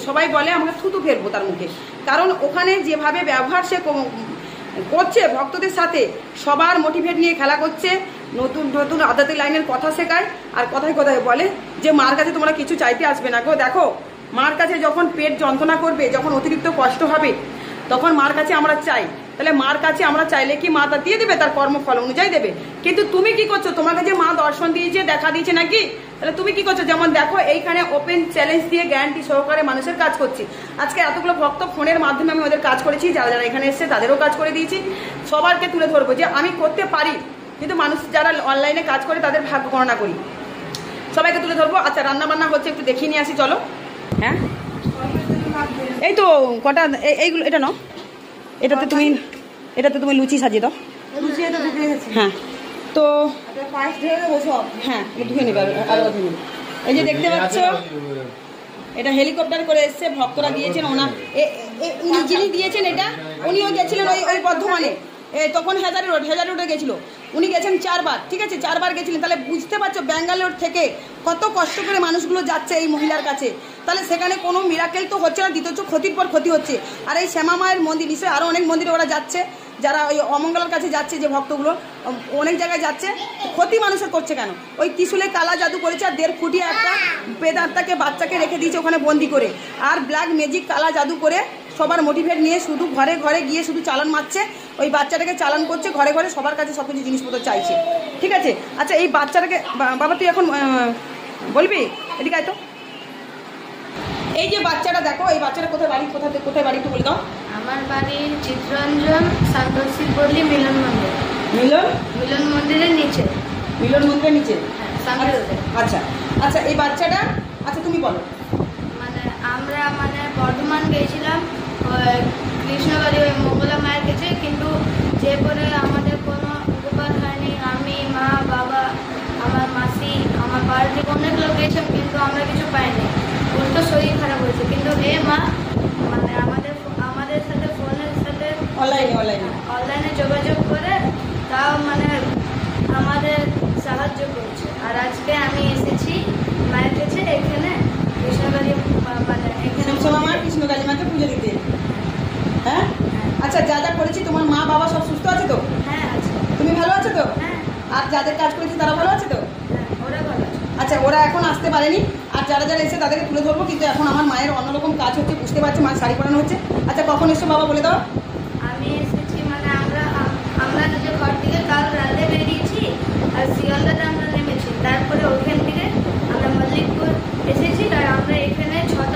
সবাই বলে আমাকে থুতু ফেলবো তার মুখে, কারণ ওখানে যেভাবে ব্যবহার সে করছে ভক্তদের সাথে, সবার মোটিভেট নিয়ে খেলা করছে, নতুন নতুন আধ্যাত্মিক লাইনের কথা শেখায়, আর কথায় কথায় বলে যে মার কাছে তোমরা কিছু চাইতে আসবে না গো। দেখো, মার কাছে যখন পেট যন্ত্রণা করবে, যখন অতিরিক্ত কষ্ট হবে, তখন মার কাছে আমরা চাই। তাহলে মার কাছে আমরা চাইলে কি মা তা দিয়ে দেবে? তার কর্মফল অনুযায়ী দেবে। কিন্তু তুমি কি করছো? তোমার কাছে মা দর্শন দিয়েছে, দেখা দিয়েছে নাকি? তাহলে তুমি কি করছো? যেমন দেখো, এইখানে ওপেন চ্যালেঞ্জ দিয়ে গ্যারান্টি সহকারে মানুষের কাজ করছি। আজকে এতগুলো ভক্ত ফোনের মাধ্যমে আমি ওদের কাজ করেছি, যারা যারা এখানে এসছে তাদেরও কাজ করে দিয়েছি। সবারকে তুলে ধরবো যে আমি করতে পারি, কিন্তু মানুষ যারা অনলাইনে কাজ করে তাদের ভাগ্য গণনা করি, সবাইকে তুলে ধরবো। আচ্ছা, রান্না বান্না হচ্ছে, একটু দেখিয়ে নিয়ে আসি, চলো। হ্যাঁ, এই তো কটা, এইগুলো এটা নাও, এটাতে তুমি লুচি সাজিয়ে দাও। হ্যাঁ, তো হ্যাঁ ধুয়ে নেবে, আরো ধুয়ে নেবে। এই যে দেখতে পাচ্ছ, এটা হেলিকপ্টার করে এসছে, ভক্তরা দিয়েছেন। উনি যিনি দিয়েছেন এটা, উনিও গেছিলেন ওই বর্ধমানে, তখন হেজারি রোডে গেছিল। উনি গেছেন 4 বার, ঠিক আছে, 4 বার গেছিলেন। তাহলে বুঝতে পারছো ব্যাঙ্গালোর থেকে কত কষ্ট করে মানুষগুলো যাচ্ছে এই মহিলার কাছে। তাহলে সেখানে কোনো মিরাকেল তো হচ্ছে না, দ্বিতীয় ক্ষতির পর ক্ষতি হচ্ছে। আর এই শ্যামা মায়ের মন্দির, নিশ্চয়ই আরও অনেক মন্দিরে ওরা যাচ্ছে, যারা ওই অমঙ্গলার কাছে যাচ্ছে, যে ভক্তগুলো অনেক জায়গায় যাচ্ছে, ক্ষতি মানুষের করছে কেন? ওই ত্রিশূলে কালা জাদু করেছে, আর 1.5 ফুটিয়া একটা বেদান্তাকে বাচ্চাকে রেখে দিয়েছে ওখানে বন্দি করে, আর ব্ল্যাক ম্যাজিক কালা জাদু করে সবার মোটিভেট নিয়ে শুধু ঘরে ঘরে গিয়ে শুধু চালান মারছে। ওই বাচ্চাটাকে চালান করছে, ঘরে ঘরে সবার কাছে সব কিছু জিনিসপত্র চাইছে, ঠিক আছে। আচ্ছা, এই বাচ্চাটাকে বাবা তুই এখন বলবি, এদিকে আয় তো। এই যে বাচ্চাটা দেখো, এই বাচ্চাটা কোথায় বাড়ি একটু বলে দাও। আমার বাড়ি চিত্তরঞ্জন, সন্তোষী পল্লী, মিলন মন্দির। মিলন মন্দিরের নিচে। মিলন মন্দিরের নিচে, আচ্ছা। আচ্ছা, এই বাচ্চাটা, আচ্ছা তুমি বলো। আমরা বর্ধমান গেছিলাম কৃষ্ণবাড়ি ওই মঙ্গলা মায়ের কাছে, কিন্তু যে করে আমাদের কোনো উপকার হয়নি। আমি, মা, বাবা, আমার মাসি, আমার বাড়িতে অনেক লোক গেছেন, কিন্তু আমরা কিছু পাইনি, উল্টো শরীর খারাপ হয়েছে। কিন্তু এ মা আমাদের সাথে ফোনের সাথে অনলাইনে যোগাযোগ করে তাও আমাদের সাহায্য করছে। আর আজকে আমি এসেছি মায়ের কাছে এখানে কৃষ্ণকালী, কৃষ্ণকালী মাকে পুজো দিতে। হ্যাঁ, আচ্ছা, যা যা করেছি তোমার মা বাবা সব সুস্থ আছে তো? হ্যাঁ আছে। তুমি ভালো আছো তো? হ্যাঁ। আর যাদের কাজ করেছি তারা ভালো আছে তো? হ্যাঁ, ওরা ভালো আছে। আচ্ছা, ওরা এখন আসতে পারেনি, আর যারা যারা এসে তাদেরকে তুলে ধরবো। কিন্তু এখন আমার মায়ের অন্যরকম কাজ হচ্ছে, বুঝতে পারছো, মায়ের শাড়ি পরানো হচ্ছে। আচ্ছা, কখন এসছো বাবা বলে দাও। আমি এসেছি আমরা যে ঘর থেকে কাল রাতে বেরিয়েছি, আর শিয়ালদাতে আমরা নেমেছি, তারপরে ওখান থেকে আমরা মল্লিকপুর এসেছি, আর আমরা এখানে 6